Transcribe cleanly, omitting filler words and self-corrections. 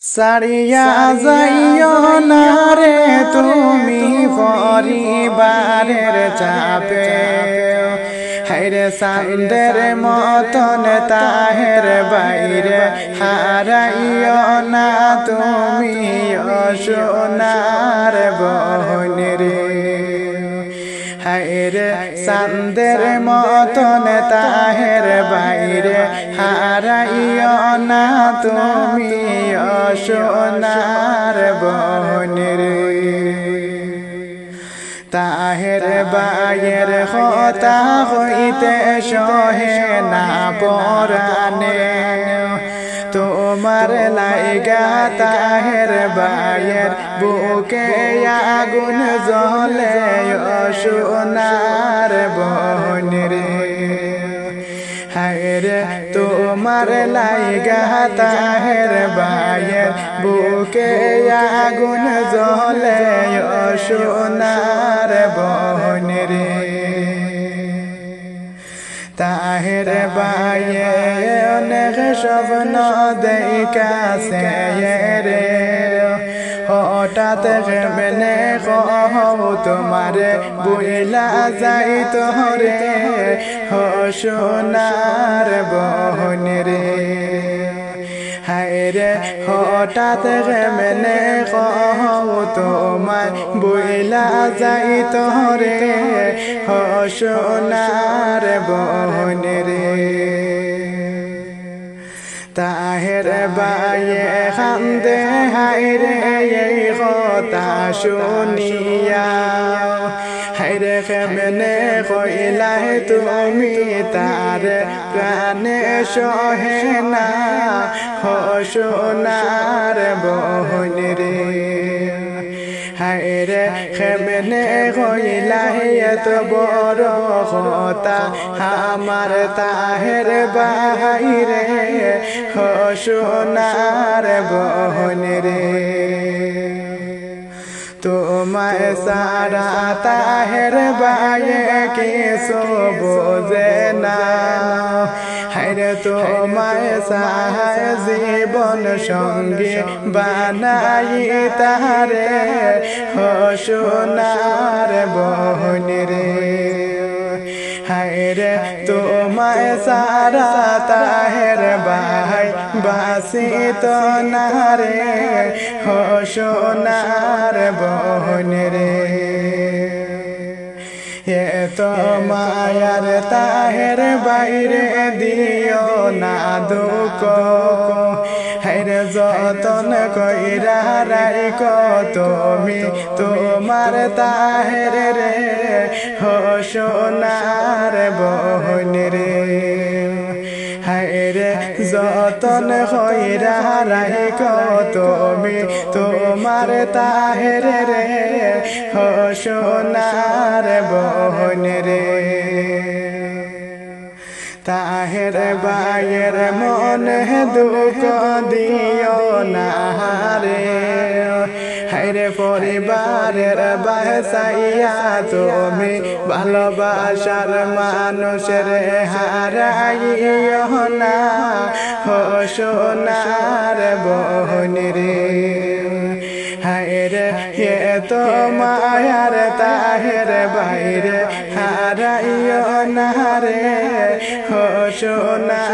সারিয়া যাইও না রে তুমি পরিবারের চাপে, হায়রে চাঁদের মতন তাহের বাইরে হারাইও না তুমি ও সোনার বোন রে। হায়রে চাঁদের মতন তাহের বাইরে হারাইও না তুমি ও সোনার বোন রে। তাহের বাইয়ের কথা হইতে সহে না পরানে, তোমার লাইগা তাহের বাইয়ের বুকে আগুন জ্বলে ও সোনার বোন রে। হায়রে তোমার লাইগা তাহের বাইয়ের বুকে আগুন জ্বলে ও সোনার বোন রে। তাহের বাইয়ে অনেক স্বপ্ন দেখাছে রে, হঠাৎ মেনে তোমারে বুইলা যাই তোরে ও সোনার বোন রে। হায়রে হঠাৎ মেনে তোমায় বুইলা যাই তোরে ও সোনার বোন রে। তাহের বাইয়ে খান্দে হায়রে এই কথা শুনিয়া, হায়রে কেমনে কইলা তুমি তার প্রাণে সহে না ও সোনার বোন রে। হায়রে কেমনে কইলা এত বড় কথা আমার তাহের বাইরে ও সোনার বোন রে। তোমায় সারা তাহের বাইয়ে কিছু বোঝে না, হায়রে তোমায় সাহায় জীবন সঙ্গে বানাই তারে ও সোনার বোন রে। হায়রে তোমায় সারা তাহের ভাই বাসিত না রে ও সোনার বোন রে। এত মায়ার তাহের বাইরে দিও না দুঃখ, হায়রে যতন কইরা রাইখো তুমি তোমার তাহের রে ও সোনার বোন রে। হায়রে যতন কইরা রাইখো তুমি তোমার তাহের রে ও সোনার বোন রে। তাহের বাইয়ের মনে দুঃখ দিও না রে, হায়রে পরিবারের বাসাইয়া তুমি ভালোবাসার মানুষের হারাইও না ও সোনার বোন রে। হায়রে এত মায়ার তাহের বাইরে হারাইও না রে ও সোনার